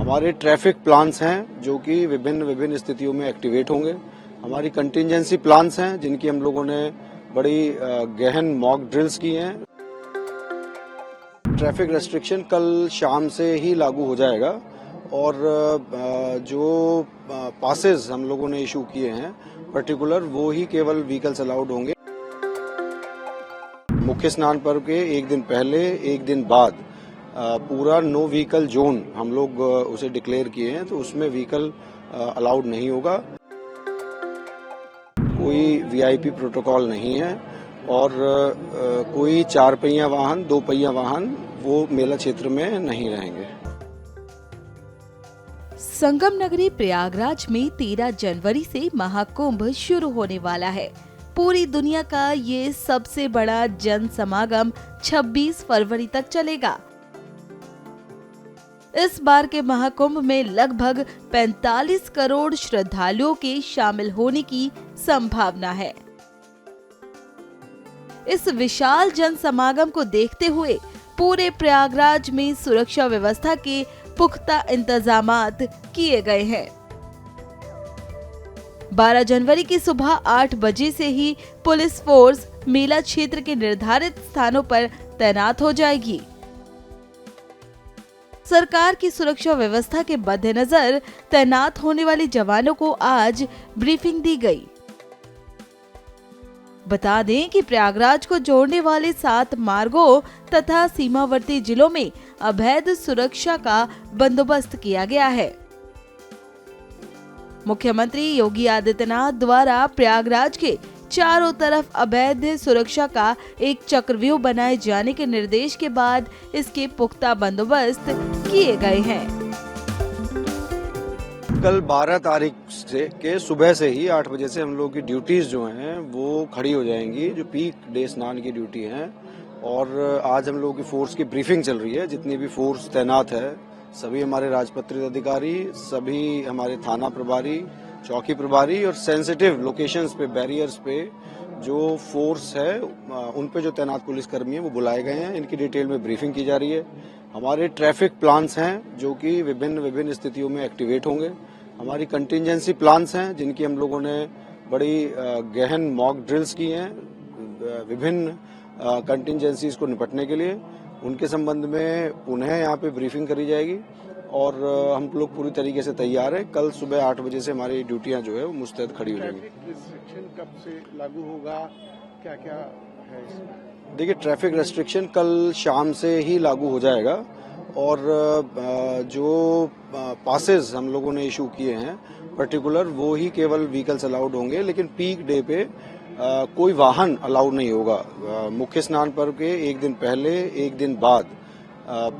हमारे traffic plans हैं जो कि विभिन्न स्थितियों में एक्टिवेट होंगे। हमारी कंटिजेंसी प्लान्स हैं जिनकी हम लोगों ने बड़ी गहन मॉक ड्रिल्स की हैं। ट्रैफिक रेस्ट्रिक्शन कल शाम से ही लागू हो जाएगा और जो पासेस हम लोगों ने इशू किए हैं पर्टिकुलर वो ही केवल व्हीकल्स अलाउड होंगे। मुख्य स्नान पर्व के एक दिन पहले एक दिन बाद पूरा नो व्हीकल जोन हम लोग उसे डिक्लेयर किए हैं, तो उसमें व्हीकल अलाउड नहीं होगा। कोई वीआईपी प्रोटोकॉल नहीं है और कोई 4 पहिया वाहन 2 पहिया वाहन वो मेला क्षेत्र में नहीं रहेंगे। संगम नगरी प्रयागराज में 13 जनवरी से महाकुंभ शुरू होने वाला है। पूरी दुनिया का ये सबसे बड़ा जन समागम 26 फरवरी तक चलेगा। इस बार के महाकुंभ में लगभग 45 करोड़ श्रद्धालुओं के शामिल होने की संभावना है। इस विशाल जन समागम को देखते हुए पूरे प्रयागराज में सुरक्षा व्यवस्था के पुख्ता इंतजामात किए गए हैं। 12 जनवरी की सुबह 8 बजे से ही पुलिस फोर्स मेला क्षेत्र के निर्धारित स्थानों पर तैनात हो जाएगी। सरकार की सुरक्षा व्यवस्था के मद्देनजर तैनात होने वाले जवानों को आज ब्रीफिंग दी गई। बता दें कि प्रयागराज को जोड़ने वाले 7 मार्गों तथा सीमावर्ती जिलों में अवैध सुरक्षा का बंदोबस्त किया गया है। मुख्यमंत्री योगी आदित्यनाथ द्वारा प्रयागराज के चारों तरफ अवैध सुरक्षा का एक चक्रव्यूह बनाए जाने के निर्देश के बाद इसके पुख्ता बंदोबस्त किए गए हैं। कल 12 तारीख से के सुबह से ही 8 बजे से हम लोग की ड्यूटीज जो हैं वो खड़ी हो जाएंगी, जो पीक डे स्नान की ड्यूटी हैं। और आज हम लोगों की फोर्स की ब्रीफिंग चल रही है। जितनी भी फोर्स तैनात है, सभी हमारे राजपत्रित अधिकारी, सभी हमारे थाना प्रभारी, चौकी प्रभारी और सेंसिटिव लोकेशंस पे, बैरियर्स पे जो फोर्स है उन पे जो तैनात पुलिस कर्मी है वो बुलाए गए हैं। इनकी डिटेल में ब्रीफिंग की जा रही है। हमारे ट्रैफिक प्लान्स हैं जो कि विभिन्न स्थितियों में एक्टिवेट होंगे। हमारी कंटिजेंसी प्लान्स हैं जिनकी हम लोगों ने बड़ी गहन मॉक ड्रिल्स की हैं विभिन्न कंटिजेंसीज को निपटने के लिए। उनके संबंध में पुनः यहाँ पे ब्रीफिंग करी जाएगी और हम लोग पूरी तरीके से तैयार हैं। कल सुबह 8 बजे से हमारी ड्यूटियां जो है वो मुस्तैद खड़ी हो जाएंगी। ट्रैफिक रिस्ट्रिक्शन कब से लागू होगा, क्या क्या है इसमें? देखिए, ट्रैफिक रेस्ट्रिक्शन कल शाम से ही लागू हो जाएगा और जो पासेस हम लोगों ने इशू किए हैं पर्टिकुलर वो ही केवल व्हीकल्स अलाउड होंगे, लेकिन पीक डे पे कोई वाहन अलाउड नहीं होगा। मुख्य स्नान पर्व के एक दिन पहले एक दिन बाद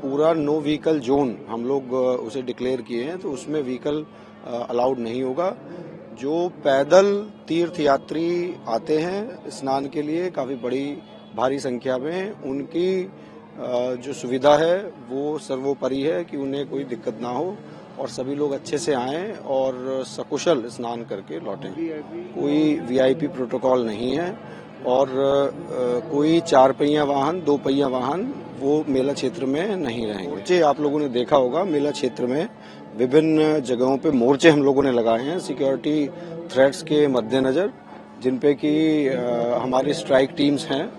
पूरा नो व्हीकल जोन हम लोग उसे डिक्लेयर किए हैं, तो उसमें व्हीकल अलाउड नहीं होगा। जो पैदल तीर्थ यात्री आते हैं स्नान के लिए काफी बड़ी भारी संख्या में, उनकी जो सुविधा है वो सर्वोपरि है कि उन्हें कोई दिक्कत ना हो और सभी लोग अच्छे से आएं और सकुशल स्नान करके लौटें। कोई वीआईपी प्रोटोकॉल नहीं है और कोई 4 पहिया वाहन 2 पहिया वाहन वो मेला क्षेत्र में नहीं रहेंगे। मोर्चे आप लोगों ने देखा होगा, मेला क्षेत्र में विभिन्न जगहों पे मोर्चे हम लोगों ने लगाए हैं सिक्योरिटी थ्रेट्स के मद्देनजर, जिनपे कि हमारी स्ट्राइक टीम्स हैं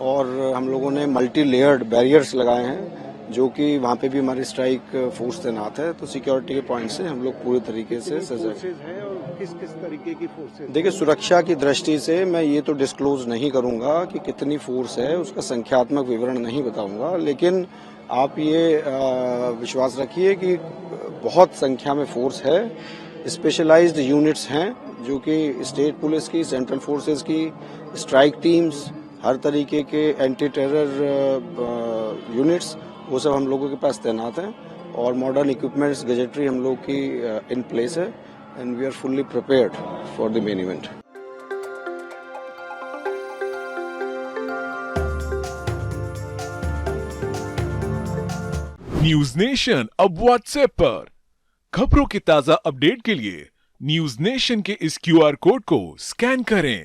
और हम लोगों ने मल्टी लेयर्ड बैरियर्स लगाए हैं, जो कि वहाँ पे भी हमारी स्ट्राइक फोर्स तैनात है। तो सिक्योरिटी के पॉइंट से हम लोग पूरी तरीके से सजग हैं। और किस किस तरीके की फोर्सेज? देखिए, सुरक्षा की दृष्टि से मैं ये तो डिस्क्लोज नहीं करूंगा कि कितनी फोर्स है, उसका संख्यात्मक विवरण नहीं बताऊंगा, लेकिन आप ये विश्वास रखिए कि बहुत संख्या में फोर्स है। स्पेशलाइज्ड यूनिट्स हैं जो कि स्टेट पुलिस की, सेंट्रल फोर्सेज की, स्ट्राइक टीम्स, हर तरीके के एंटी टेरर यूनिट्स, वो सब हम लोगों के पास तैनात हैं और मॉडर्न इक्विपमेंट्स, गैजेटरी हम लोग की इन प्लेस है and we are fully prepared for the main event. News nation अब व्हाट्सएप पर खबरों की ताजा अपडेट के लिए न्यूज नेशन के इस क्यूआर कोड को स्कैन करें।